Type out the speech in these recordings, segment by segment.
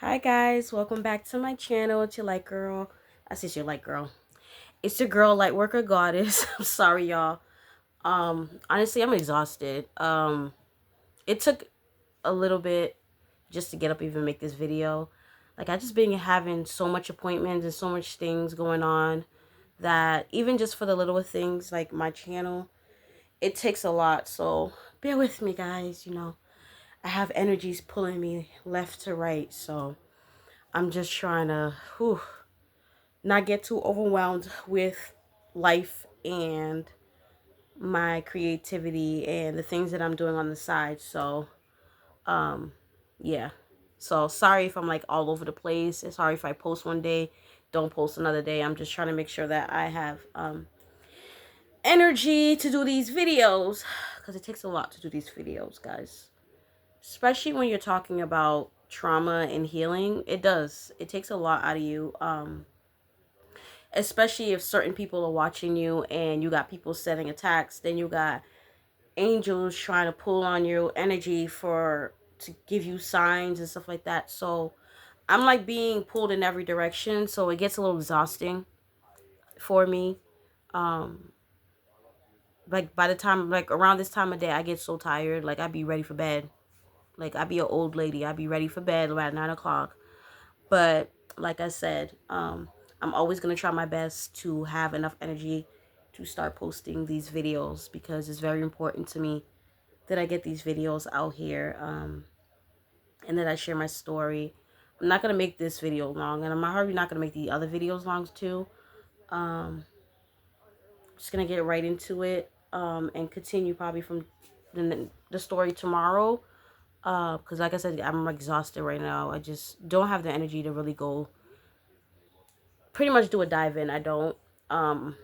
Hi guys, welcome back to my channel. It's your light girl. I said your light girl. It's your girl, light worker goddess. I'm sorry, y'all. Honestly, I'm exhausted. It took a little bit just to get up, even make this video. Like, I just been having so much appointments and so much things going on that even just for the little things like my channel, it takes a lot. So bear with me, guys. I have energies pulling me left to right, so I'm just trying to not get too overwhelmed with life and my creativity and the things that I'm doing on the side. So, um, yeah. So sorry if I'm like all over the place. And sorry if I post one day, don't post another day. I'm just trying to make sure that I have energy to do these videos because it takes a lot to do these videos, guys. Especially when you're talking about trauma and healing, it does. It takes a lot out of you. Especially if certain people are watching you and you got people setting attacks, then you got angels trying to pull on your energy for to give you signs and stuff like that. So I'm like being pulled in every direction, so it gets a little exhausting for me. um like by the time, like around this time of day, I get so tired, like I'd be ready for bed. Like I'd be an old lady, I'd be ready for bed around 9 o'clock. But like I said, I'm always going to try my best to have enough energy to start posting these videos because it's very important to me that I get these videos out here, and that I share my story. I'm not going to make this video long, and I'm probably not going to make the other videos long too. Um, just going to get right into it, and continue probably from the story tomorrow. Because like I said, I'm exhausted right now. I just don't have the energy to really go pretty much do a dive in. I don't. Um,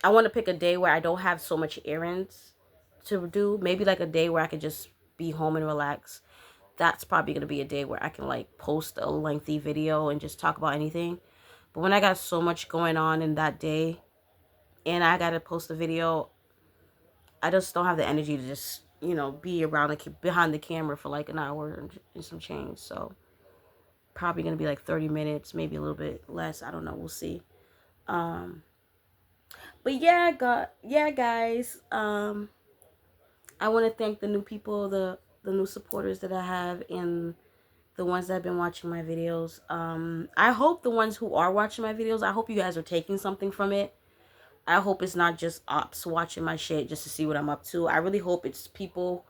I want to pick a day where I don't have so much errands to do. Maybe like a day where I could just be home and relax. That's probably gonna be a day where I can like post a lengthy video and just talk about anything. But when I got so much going on in that day and I gotta post a video, I just don't have the energy to just be around behind the camera for like an hour and some change. So probably gonna be like 30 minutes, maybe a little bit less. I don't know. We'll see. Um, but yeah, guys. I want to thank the new people, the new supporters that I have, and the ones that have been watching my videos. I hope the ones who are watching my videos, I hope you guys are taking something from it. I hope it's not just ops watching my shit just to see what I'm up to. I really hope it's people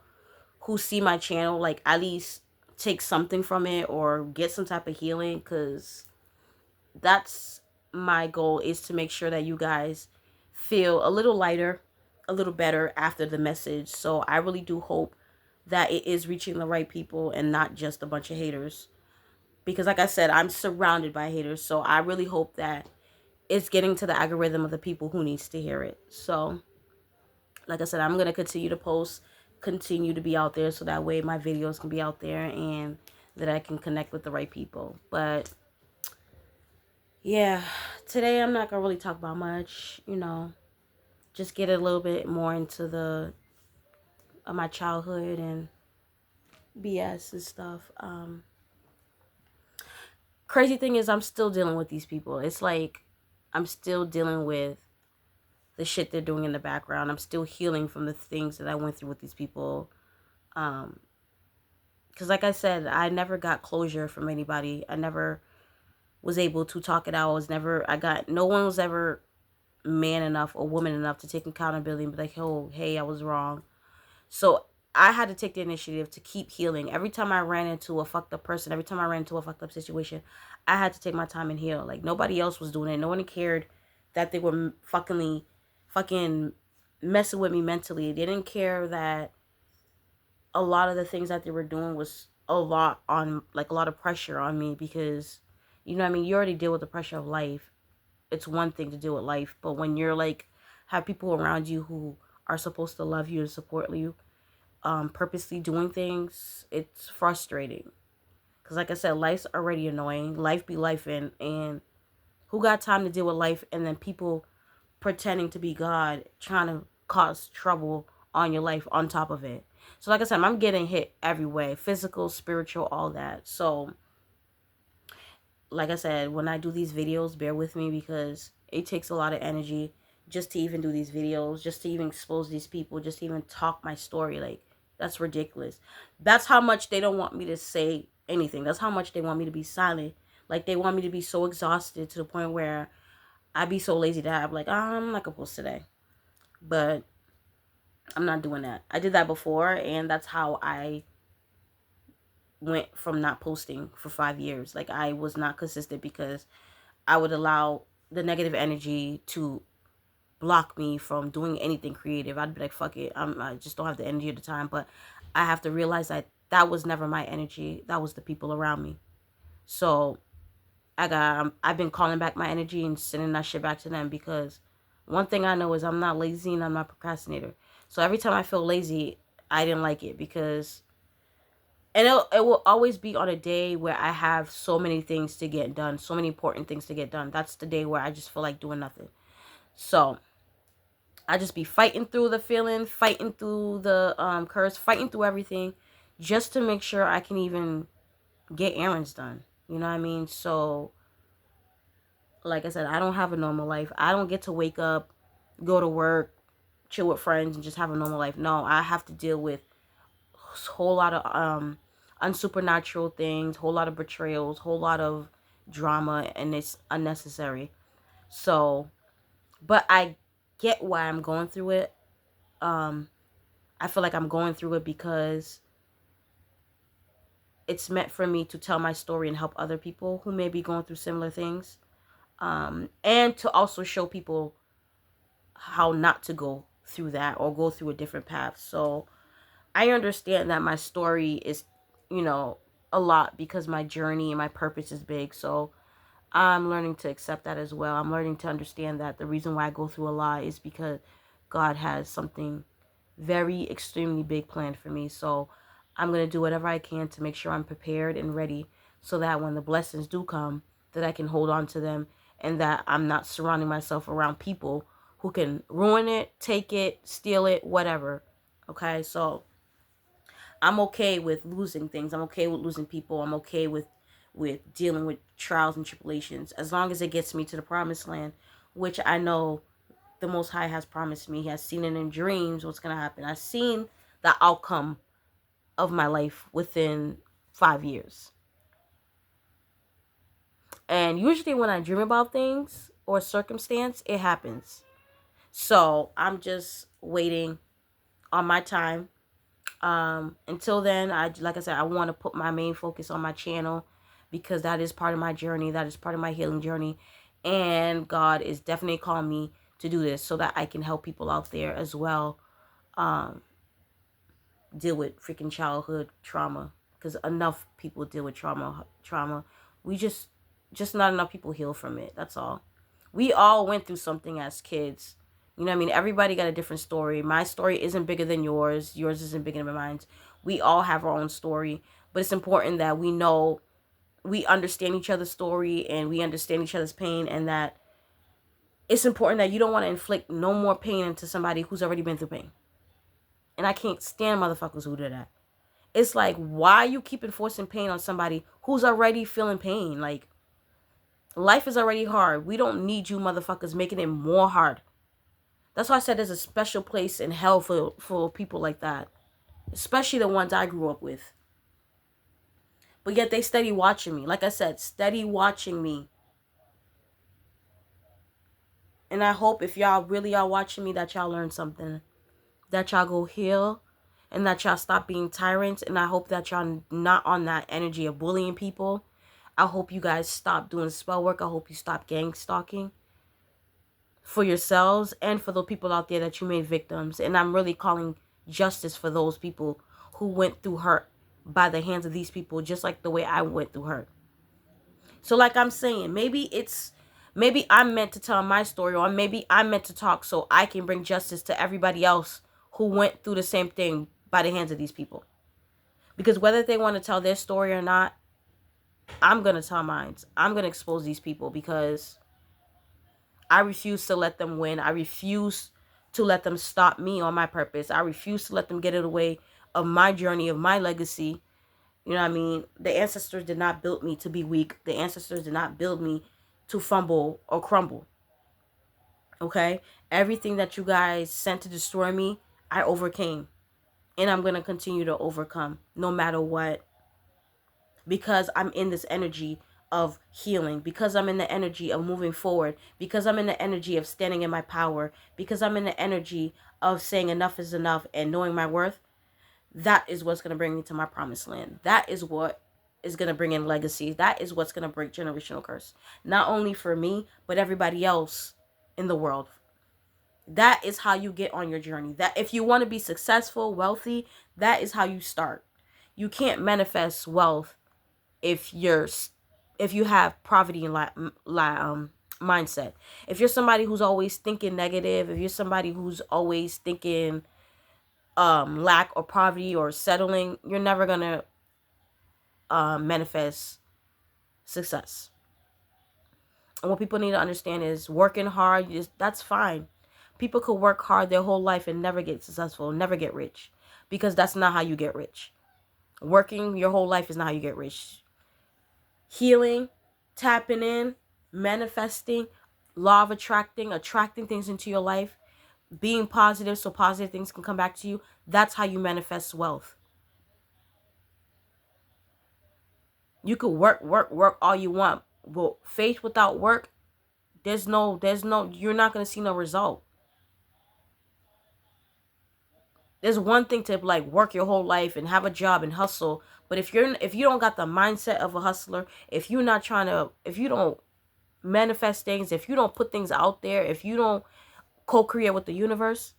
who see my channel, like at least take something from it or get some type of healing, because that's my goal, is to make sure that you guys feel a little lighter, a little better after the message. So I really do hope that it is reaching the right people and not just a bunch of haters, because like I said, I'm surrounded by haters. So I really hope that it's getting to the algorithm of the people who needs to hear it. So like I said, I'm going to continue to post, continue to be out there, so that way my videos can be out there and that I can connect with the right people. But yeah, today I'm not gonna really talk about much, just get a little bit more into the of my childhood and BS and stuff. Crazy thing is, I'm still dealing with these people. It's like I'm still dealing with the shit they're doing in the background. I'm still healing from the things that I went through with these people. Um, because like I said, I never got closure from anybody. I never was able to talk it out. No one was ever man enough or woman enough to take accountability and be like, oh, hey, I was wrong. So I had to take the initiative to keep healing. Every time I ran into a fucked up person, every time I ran into a fucked up situation, I had to take my time and heal. Like, nobody else was doing it. No one cared that they were fucking messing with me mentally. They didn't care that a lot of the things that they were doing was a lot of pressure on me, because you know what I mean, you already deal with the pressure of life. It's one thing to deal with life, but when you're like have people around you who are supposed to love you and support you, purposely doing things, it's frustrating. Because like I said, life's already annoying. Life be life, and who got time to deal with life, and then people pretending to be God trying to cause trouble on your life on top of it. So like I said, I'm getting hit every way, physical, spiritual, all that. So like I said, when I do these videos, bear with me because it takes a lot of energy just to even do these videos, just to even expose these people, just to even talk my story. Like, that's ridiculous. That's how much they don't want me to say anything. That's how much they want me to be silent. Like, they want me to be so exhausted to the point where I'd be so lazy to have, like, I'm not gonna post today. But I'm not doing that. I did that before, and that's how I went from not posting for 5 years. Like, I was not consistent because I would allow the negative energy to block me from doing anything creative. I'd be like, fuck it. I just don't have the energy at the time. But I have to realize that that was never my energy. That was the people around me. So I've been calling back my energy and sending that shit back to them because one thing I know is I'm not lazy and I'm not procrastinator. So every time I feel lazy, I didn't like it because, and it will always be on a day where I have so many things to get done, so many important things to get done. That's the day where I just feel like doing nothing. So I just be fighting through the feeling, fighting through the curse, fighting through everything just to make sure I can even get errands done. You know what I mean? So, like I said, I don't have a normal life. I don't get to wake up, go to work, chill with friends, and just have a normal life. No, I have to deal with a whole lot of unsupernatural things, whole lot of betrayals, whole lot of drama, and it's unnecessary. So, but I get why I'm going through it. Um, I feel like I'm going through it because it's meant for me to tell my story and help other people who may be going through similar things. And to also show people how not to go through that or go through a different path. So I understand that my story is, you know, a lot because my journey and my purpose is big. So I'm learning to accept that as well. I'm learning to understand that the reason why I go through a lot is because God has something very extremely big planned for me. So I'm going to do whatever I can to make sure I'm prepared and ready so that when the blessings do come, that I can hold on to them and that I'm not surrounding myself around people who can ruin it, take it, steal it, whatever. Okay? So I'm okay with losing things. I'm okay with losing people. I'm okay with dealing with trials and tribulations as long as it gets me to the promised land, which I know the Most High has promised me. He has seen it in dreams what's going to happen. I've seen the outcome of my life within 5 years. And usually when I dream about things or circumstance, it happens. So I'm just waiting on my time. Until then, like I said, I want to put my main focus on my channel because that is part of my journey. That is part of my healing journey. And God is definitely calling me to do this so that I can help people out there as well. Deal with freaking childhood trauma because enough people deal with trauma. We just not enough people heal from it. That's all. We all went through something as kids. You know what I mean? Everybody got a different story. My story isn't bigger than yours. Yours isn't bigger than mine. We all have our own story, but it's important that we know, we understand each other's story and we understand each other's pain, and that it's important that you don't want to inflict no more pain into somebody who's already been through pain. And I can't stand motherfuckers who do that. It's like, why are you keep enforcing pain on somebody who's already feeling pain? Like, life is already hard. We don't need you motherfuckers making it more hard. That's why I said there's a special place in hell for people like that. Especially the ones I grew up with. But yet they steady watching me. Like I said, steady watching me. And I hope if y'all really are watching me that y'all learn something. That y'all go heal. And that y'all stop being tyrants. And I hope that y'all not on that energy of bullying people. I hope you guys stop doing spell work. I hope you stop gang stalking for yourselves and for the people out there that you made victims. And I'm really calling justice for those people who went through hurt by the hands of these people, just like the way I went through hurt. So like I'm saying, maybe I'm meant to tell my story, or maybe I'm meant to talk so I can bring justice to everybody else who went through the same thing by the hands of these people. Because whether they want to tell their story or not, I'm going to tell mine. I'm going to expose these people because I refuse to let them win. I refuse to let them stop me on my purpose. I refuse to let them get in the way of my journey, of my legacy. You know what I mean? The ancestors did not build me to be weak. The ancestors did not build me to fumble or crumble. Okay? Everything that you guys sent to destroy me, I overcame. And I'm going to continue to overcome no matter what. Because I'm in this energy of healing. Because I'm in the energy of moving forward. Because I'm in the energy of standing in my power. Because I'm in the energy of saying enough is enough and knowing my worth. That is what's going to bring me to my promised land. That is what is going to bring in legacy. That is what's going to break generational curse. Not only for me, but everybody else in the world. That is how you get on your journey. That if you want to be successful, wealthy, that is how you start. You can't manifest wealth if you have poverty in mindset. If you're somebody who's always thinking negative, if you're somebody who's always thinking lack or poverty or settling, you're never gonna manifest success. And what people need to understand is working hard, that's fine. People could work hard their whole life and never get successful, never get rich, because that's not how you get rich. Working your whole life is not how you get rich. Healing, tapping in, manifesting, law of attracting things into your life, being positive so positive things can come back to you. That's how you manifest wealth. You could work all you want, but faith without work, there's no, you're not gonna see no result. There's one thing to like work your whole life and have a job and hustle, but if you don't got the mindset of a hustler, if you don't manifest things, if you don't put things out there, if you don't co-create with the universe,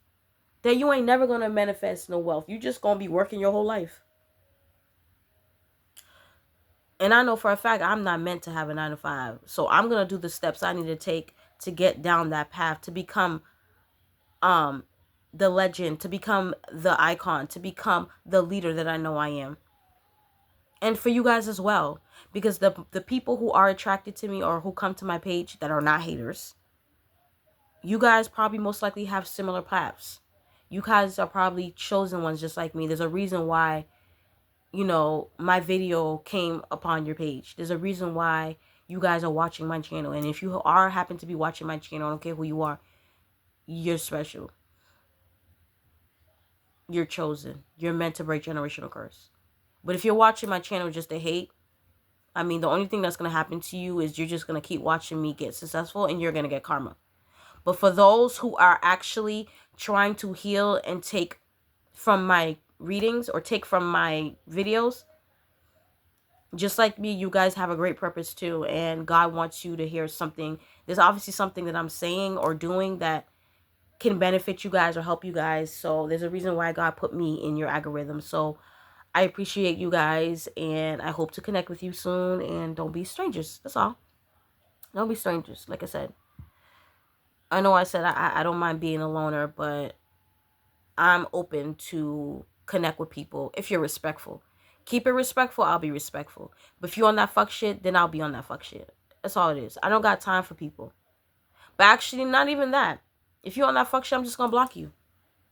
then you ain't never gonna manifest no wealth. You just gonna be working your whole life. And I know for a fact I'm not meant to have a 9 to 5. So I'm gonna do the steps I need to take to get down that path, to become the legend, to become the icon, to become the leader that I know I am. And for you guys as well. Because the people who are attracted to me or who come to my page that are not haters, you guys probably most likely have similar paths. You guys are probably chosen ones just like me. There's a reason why, my video came upon your page. There's a reason why you guys are watching my channel. And if you happen to be watching my channel, I don't care who you are, you're special. You're chosen. You're meant to break generational curse. But if you're watching my channel just to hate, I mean, the only thing that's going to happen to you is you're just going to keep watching me get successful and you're going to get karma. But for those who are actually trying to heal and take from my readings or take from my videos, just like me, you guys have a great purpose too. And God wants you to hear something. There's obviously something that I'm saying or doing that can benefit you guys or help you guys. So there's a reason why God put me in your algorithm. So I appreciate you guys and I hope to connect with you soon. And don't be strangers. That's all. Don't be strangers. Like I said, I know I said I don't mind being a loner, but I'm open to connect with people if you're respectful. Keep it respectful, I'll be respectful. But if you're on that fuck shit, then I'll be on that fuck shit. That's all it is. I don't got time for people. But actually, not even that. If you're on that fuck shit, I'm just gonna block you.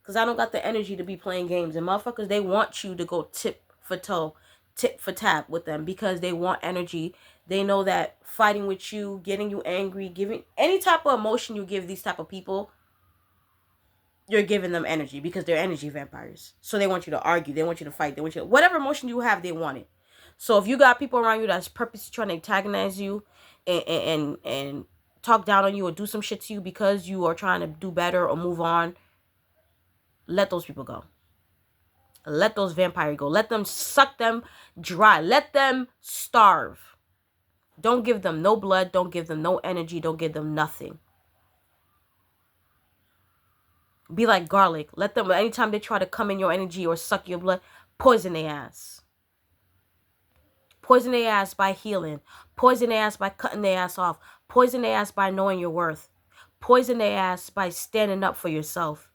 Because I don't got the energy to be playing games. And motherfuckers, they want you to go tip for toe, tip for tap with them because they want energy. They know that fighting with you, getting you angry, giving any type of emotion you give these type of people, you're giving them energy because they're energy vampires. So they want you to argue. They want you to fight. They want you to, whatever emotion you have, they want it. So if you got people around you that's purposely trying to antagonize you and talk down on you or do some shit to you because you are trying to do better or move on, let those people go. Let those vampires go. Let them suck them dry. Let them starve. Don't give them no blood. Don't give them no energy. Don't give them nothing. Be like garlic. Let them, anytime they try to come in your energy or suck your blood, poison their ass. Poison their ass by healing. Poison their ass by cutting their ass off. Poison their ass by knowing your worth. Poison their ass by standing up for yourself.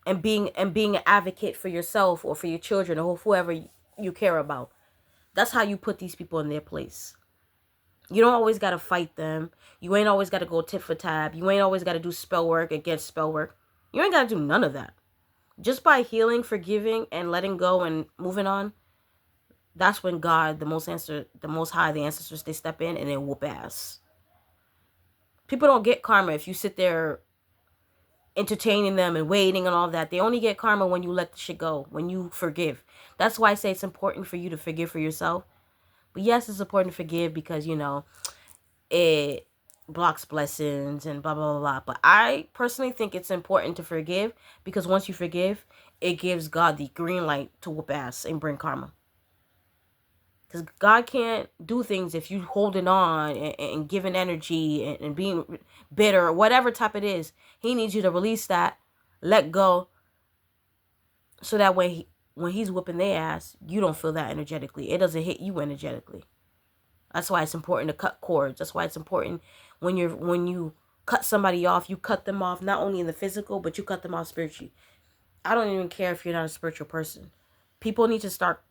And being an advocate for yourself or for your children or whoever you care about. That's how you put these people in their place. You don't always got to fight them. You ain't always got to go tit for tat. You ain't always got to do spell work against spell work. You ain't got to do none of that. Just by healing, forgiving, and letting go and moving on, That's when God, the most high, the ancestors, they step in and they whoop ass. People don't get karma if you sit there entertaining them and waiting and all that. They only get karma when you let the shit go, when you forgive. That's why I say it's important for you to forgive for yourself. But yes, it's important to forgive because, it blocks blessings and blah, blah, blah, blah. But I personally think it's important to forgive because once you forgive, it gives God the green light to whoop ass and bring karma. Because God can't do things if you holding on and giving energy and being bitter or whatever type it is. He needs you to release that, let go, so that when he's whooping their ass, you don't feel that energetically. It doesn't hit you energetically. That's why it's important to cut cords. That's why it's important when you cut somebody off, you cut them off not only in the physical, but you cut them off spiritually. I don't even care if you're not a spiritual person. People need to start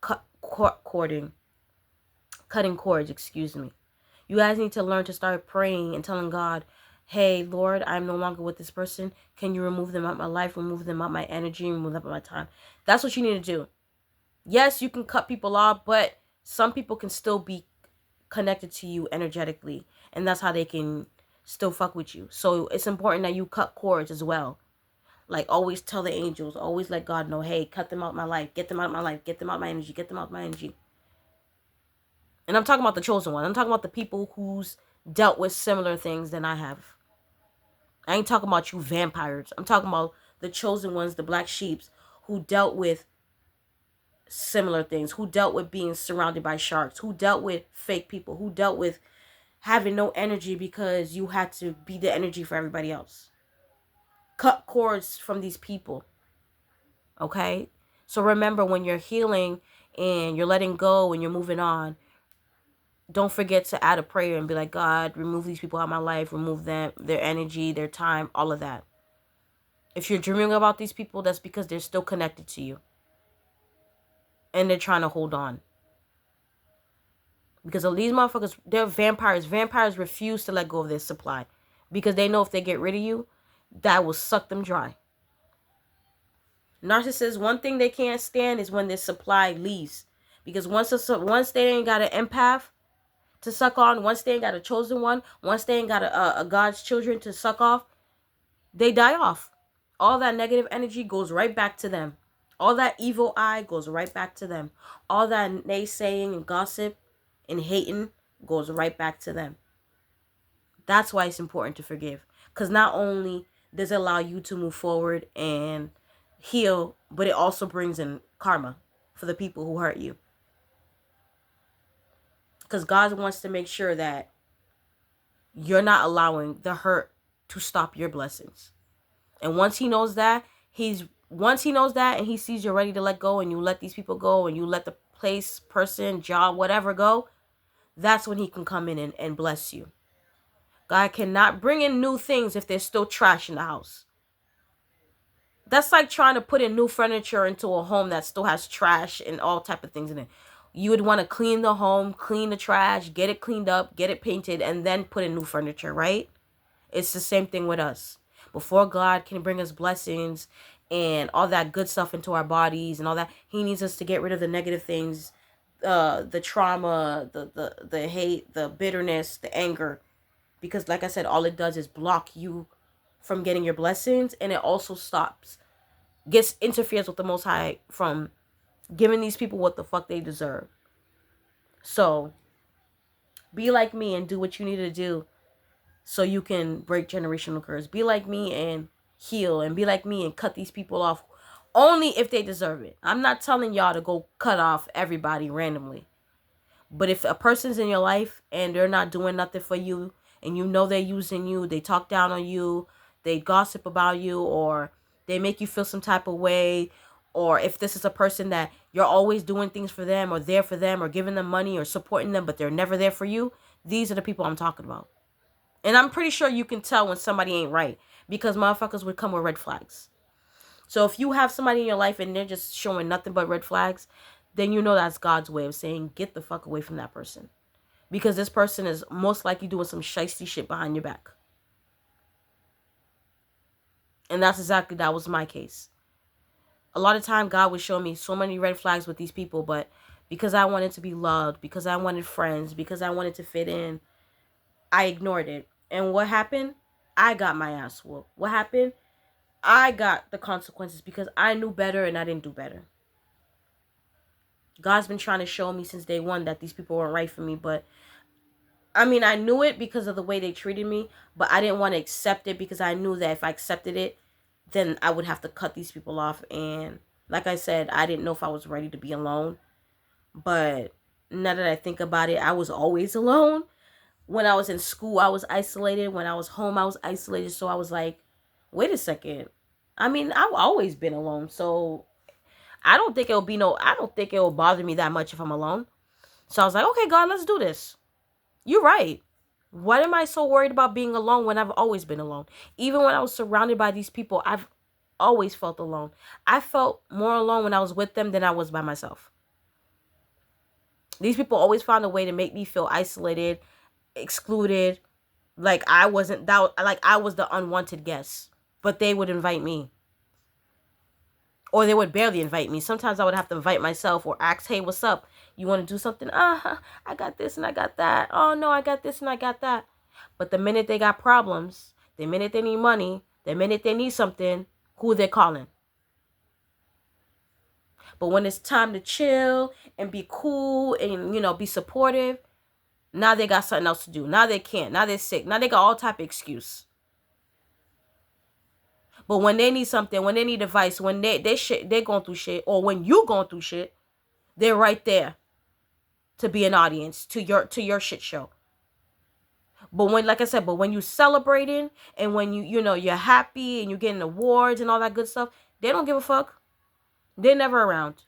cutting cords, excuse me. You guys need to learn to start praying and telling God, hey, Lord, I'm no longer with this person. Can you remove them out of my life, remove them out of my energy, remove them out of my time? That's what you need to do. Yes, you can cut people off, but some people can still be connected to you energetically, and that's how they can still fuck with you. So it's important that you cut cords as well. Like, always tell the angels, always let God know, hey, cut them out of my life, get them out of my life, get them out of my energy, get them out of my energy. And I'm talking about the chosen one. I'm talking about the people who's dealt with similar things than I have. I ain't talking about you vampires. I'm talking about the chosen ones, the black sheeps, who dealt with similar things, who dealt with being surrounded by sharks, who dealt with fake people, who dealt with having no energy because you had to be the energy for everybody else. Cut cords from these people. Okay? So remember, when you're healing and you're letting go and you're moving on, don't forget to add a prayer and be like, God, remove these people out of my life, remove them, their energy, their time, all of that. If you're dreaming about these people, that's because they're still connected to you. And they're trying to hold on. Because these motherfuckers, they're vampires. Vampires refuse to let go of their supply. Because they know if they get rid of you, that will suck them dry. Narcissists, one thing they can't stand is when their supply leaves. Because once they ain't got an empath to suck on, once they ain't got a chosen one, once they ain't got a God's children to suck off, they die off. All that negative energy goes right back to them. All that evil eye goes right back to them. All that naysaying and gossip and hating goes right back to them. That's why it's important to forgive. Because not only does it allow you to move forward and heal, but it also brings in karma for the people who hurt you. Because God wants to make sure that you're not allowing the hurt to stop your blessings. And once he knows that, and he sees you're ready to let go and you let these people go and you let the place, person, job, whatever go, that's when he can come in and bless you. God cannot bring in new things if there's still trash in the house. That's like trying to put in new furniture into a home that still has trash and all type of things in it. You would want to clean the home, clean the trash, get it cleaned up, get it painted, and then put in new furniture, right? It's the same thing with us. Before God can bring us blessings and all that good stuff into our bodies and all that, he needs us to get rid of the negative things, the trauma, the hate, the bitterness, the anger. Because like I said, all it does is block you from getting your blessings, and it also interferes with the Most High from giving these people what the fuck they deserve. So be like me and do what you need to do so you can break generational curse. Be like me and heal, and be like me and cut these people off only if they deserve it. I'm not telling y'all to go cut off everybody randomly. But if a person's in your life and they're not doing nothing for you, and you know they're using you, they talk down on you, they gossip about you, or they make you feel some type of way, or if this is a person that you're always doing things for them or there for them or giving them money or supporting them, but they're never there for you, these are the people I'm talking about. And I'm pretty sure you can tell when somebody ain't right, because motherfuckers would come with red flags. So if you have somebody in your life and they're just showing nothing but red flags, then you know that's God's way of saying, get the fuck away from that person. Because this person is most likely doing some shiesty shit behind your back. And that was my case. A lot of time God would show me so many red flags with these people, but because I wanted to be loved, because I wanted friends, because I wanted to fit in. I ignored it. And what happened? I got my ass whooped. What happened? I got the consequences because I knew better and I didn't do better. God's been trying to show me since day one that these people weren't right for me, but I mean, I knew it because of the way they treated me, but I didn't want to accept it because I knew that if I accepted it, then I would have to cut these people off. And like I said, I didn't know if I was ready to be alone. But now that I think about it, I was always alone. When I was in school, I was isolated. When I was home, I was isolated. So I was like, wait a second. I mean, I've always been alone. So I don't think it'll bother me that much if I'm alone. So I was like, okay, God, let's do this. You're right. What am I so worried about being alone when I've always been alone? Even when I was surrounded by these people, I've always felt alone. I felt more alone when I was with them than I was by myself. These people always found a way to make me feel isolated, excluded, like I wasn't that like I was the unwanted guest. But they would invite me. Or they would barely invite me. Sometimes I would have to invite myself or ask, hey, what's up? You want to do something? I got this and I got that. Oh, no, I got this and I got that. But the minute they got problems, the minute they need money, the minute they need something, who they calling? But when it's time to chill and be cool and, be supportive, now they got something else to do. Now they can't. Now they're sick. Now they got all type of excuse. But when they need something, when they need advice, when they're going through shit, or when you going through shit, they're right there to be an audience to your shit show. But when, like I said, when you celebrating and when you're happy and you're getting awards and all that good stuff, they don't give a fuck. They're never around.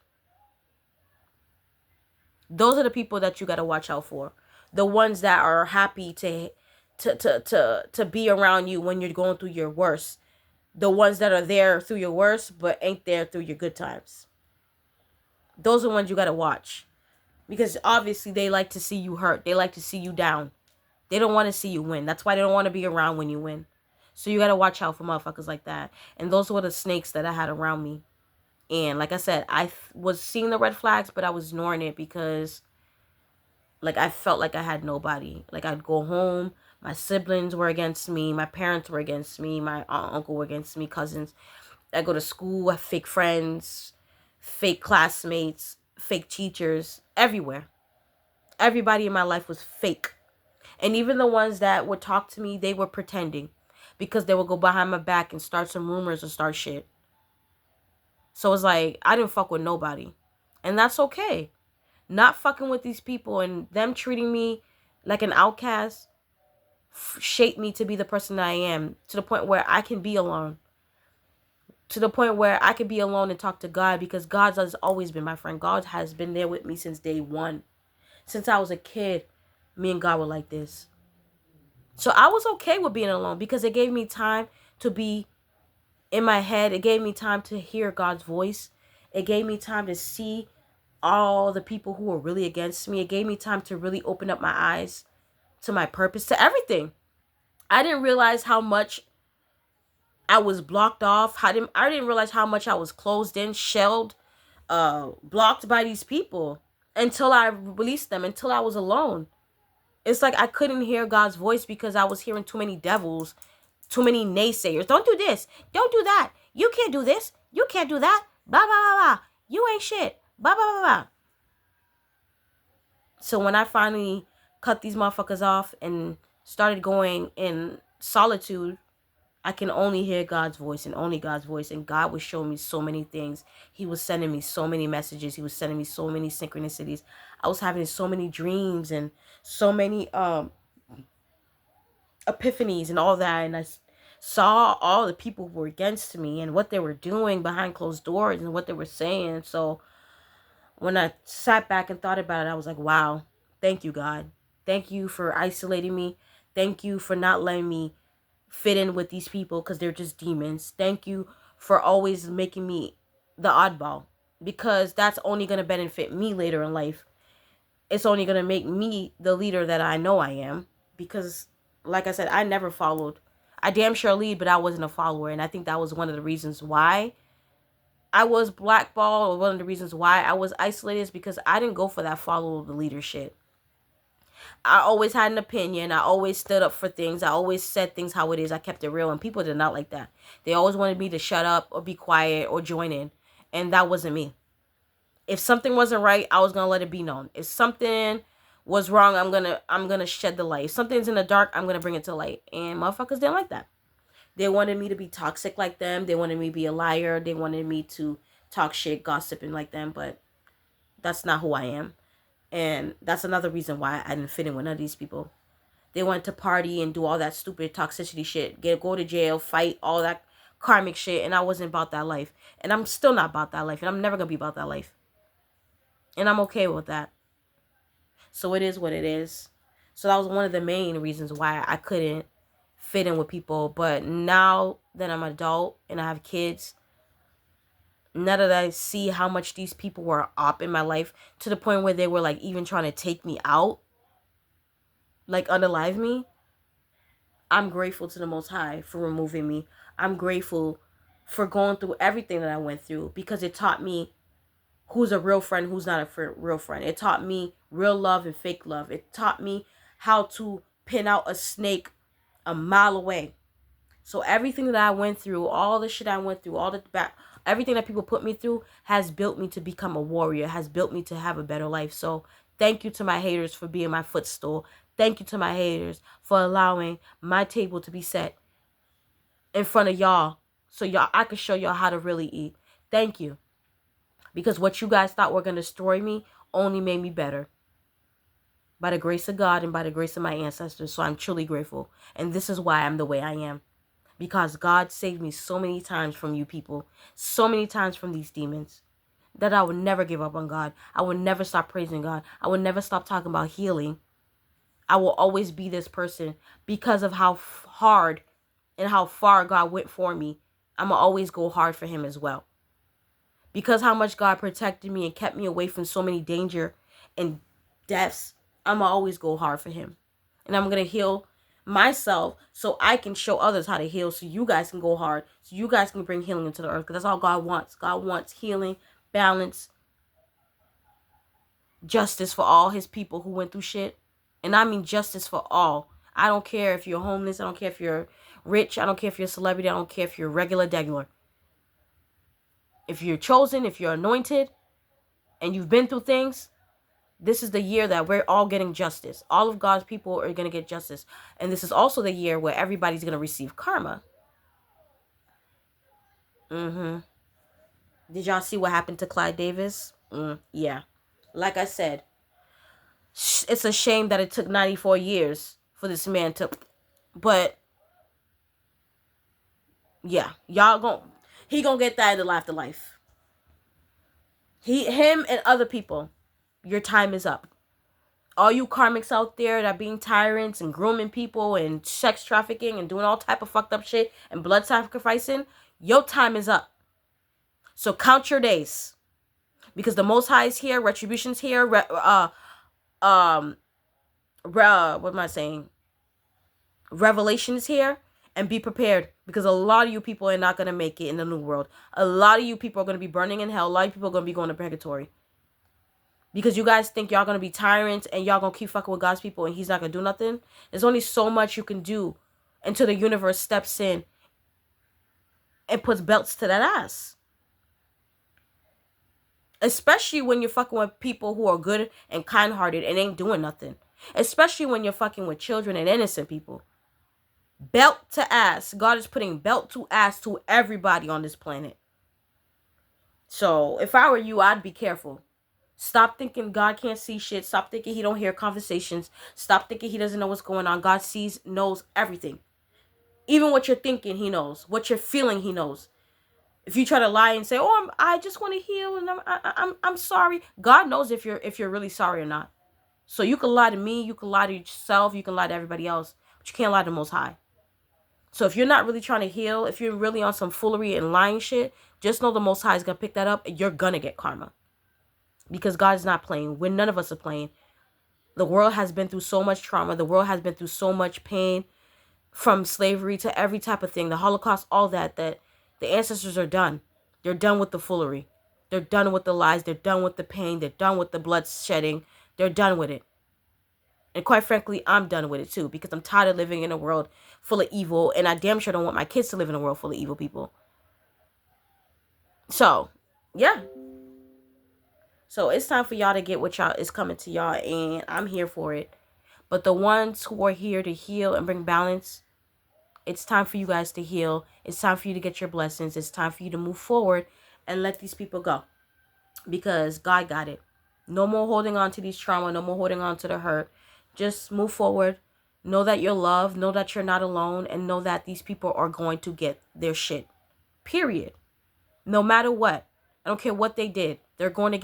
Those are the people that you gotta watch out for. The ones that are happy to be around you when you're going through your worst. The ones that are there through your worst but ain't there through your good times. Those are the ones you gotta watch. Because obviously they like to see you hurt. They like to see you down. They don't want to see you win. That's why they don't want to be around when you win. So you gotta watch out for motherfuckers like that. And those were the snakes that I had around me. And like I said, I was seeing the red flags, but I was ignoring it because like I felt like I had nobody. Like I'd go home, my siblings were against me, my parents were against me, my aunt, uncle were against me, cousins. I go to school, I have fake friends, fake classmates, fake teachers, everywhere. Everybody in my life was fake. And even the ones that would talk to me, they were pretending. Because they would go behind my back and start some rumors and start shit. So it's like, I didn't fuck with nobody. And that's okay. Not fucking with these people and them treating me like an outcast shaped me to be the person I am. To the point where I can be alone. To the point where I could be alone and talk to God, because God has always been my friend. God has been there with me since day one. Since I was a kid, me and God were like this. So I was okay with being alone because it gave me time to be in my head. It gave me time to hear God's voice. It gave me time to see all the people who were really against me. It gave me time to really open up my eyes to my purpose, to everything. I didn't realize how much I was blocked off. I didn't realize how much I was closed in, shelled, blocked by these people until I released them, until I was alone. It's like I couldn't hear God's voice because I was hearing too many devils, too many naysayers. Don't do this. Don't do that. You can't do this. You can't do that. Blah, blah, blah, blah. You ain't shit. Blah, blah, blah, blah. So when I finally cut these motherfuckers off and started going in solitude, I can only hear God's voice and only God's voice. And God was showing me so many things. He was sending me so many messages. He was sending me so many synchronicities. I was having so many dreams and so many epiphanies and all that. And I saw all the people who were against me and what they were doing behind closed doors and what they were saying. So when I sat back and thought about it, I was like, wow, thank you, God. Thank you for isolating me. Thank you for not letting me fit in with these people because they're just demons. Thank you for always making me the oddball, because that's only going to benefit me later in life. It's only going to make me the leader that I know I am, because like I said, I never followed. I damn sure lead, but I wasn't a follower. And I think that was one of the reasons why I was blackballed, or one of the reasons why I was isolated is because I didn't go for that follow the leader shit. I always had an opinion. I always stood up for things. I always said things how it is. I kept it real, and people did not like that. They always wanted me to shut up or be quiet or join in, and that wasn't me. If something wasn't right, I was gonna let it be known. If something was wrong, I'm gonna shed the light. If something's in the dark, I'm gonna bring it to light. And motherfuckers didn't like that. They wanted me to be toxic like them. They wanted me to be a liar. They wanted me to talk shit, gossiping like them. But that's not who I am. And that's another reason why I didn't fit in with none of these people. They wanted to party and do all that stupid toxicity shit. Go to jail, fight, all that karmic shit. And I wasn't about that life. And I'm still not about that life. And I'm never going to be about that life. And I'm okay with that. So it is what it is. So that was one of the main reasons why I couldn't fit in with people. But now that I'm an adult and I have kids, now that I see how much these people were up in my life, to the point where they were like even trying to take me out, like unalive me, I'm grateful to the Most High for removing me. I'm grateful for going through everything that I went through, because it taught me who's a real friend, who's not a real friend. It taught me real love and fake love. It taught me how to pin out a snake a mile away. So everything that I went through, all the shit I went through, everything that people put me through has built me to become a warrior, has built me to have a better life. So thank you to my haters for being my footstool. Thank you to my haters for allowing my table to be set in front of y'all, so I could show y'all how to really eat. Thank you. Because what you guys thought were going to destroy me only made me better. By the grace of God and by the grace of my ancestors. So I'm truly grateful. And this is why I'm the way I am. Because God saved me so many times from you people. So many times from these demons. That I would never give up on God. I would never stop praising God. I would never stop talking about healing. I will always be this person. Because of how hard and how far God went for me. I'm going to always go hard for him as well. Because how much God protected me and kept me away from so many danger and deaths, I'm going to always go hard for him. And I'm going to heal myself so I can show others how to heal, so you guys can go hard, so you guys can bring healing into the earth, because that's all God wants. God wants healing, balance, justice for all his people who went through shit. And I mean justice for all. I don't care if you're homeless. I don't care if you're rich. I don't care if you're a celebrity. I don't care if you're regular, degular. If you're chosen, if you're anointed, and you've been through things, this is the year that we're all getting justice. All of God's people are going to get justice. And this is also the year where everybody's going to receive karma. Did y'all see what happened to Clyde Davis? Yeah. Like I said, it's a shame that it took 94 years for this man to... But, yeah. He gonna get that in the afterlife. Him and other people. Your time is up. All you karmics out there that are being tyrants and grooming people and sex trafficking and doing all type of fucked up shit and blood sacrificing, your time is up. So count your days. Because the Most High is here, retribution's here, what am I saying? Revelation is here, and be prepared, because a lot of you people are not going to make it in the new world. A lot of you people are going to be burning in hell. A lot of people are going to be going to purgatory. Because you guys think y'all going to be tyrants and y'all going to keep fucking with God's people and he's not going to do nothing. There's only so much you can do until the universe steps in and puts belts to that ass. Especially when you're fucking with people who are good and kind-hearted and ain't doing nothing. Especially when you're fucking with children and innocent people. Belt to ass. God is putting belt to ass to everybody on this planet. So, if I were you, I'd be careful. Stop thinking God can't see shit. Stop thinking he don't hear conversations. Stop thinking he doesn't know what's going on. God sees, knows everything. Even what you're thinking, he knows. What you're feeling, he knows. If you try to lie and say, "Oh, I just want to heal and I'm sorry," God knows if you're really sorry or not. So you can lie to me, you can lie to yourself, you can lie to everybody else, but you can't lie to the Most High. So if you're not really trying to heal, if you're really on some foolery and lying shit, just know the Most High is gonna pick that up and you're gonna get karma. Because God's not playing. When none of us are playing. The world has been through so much trauma. The world has been through so much pain, from slavery to every type of thing, the Holocaust, all that the ancestors are done. They're done with the foolery. They're done with the lies. They're done with the pain. They're done with the blood shedding. They're done with it. And quite frankly, I'm done with it too, because I'm tired of living in a world full of evil, and I damn sure don't want my kids to live in a world full of evil people. So, yeah. So it's time for y'all to get what y'all is coming to y'all, and I'm here for it. But the ones who are here to heal and bring balance, it's time for you guys to heal. It's time for you to get your blessings. It's time for you to move forward and let these people go, because God got it. No more holding on to these trauma. No more holding on to the hurt. Just move forward. Know that you're loved. Know that you're not alone. And know that these people are going to get their shit. Period. No matter what. I don't care what they did. They're going to get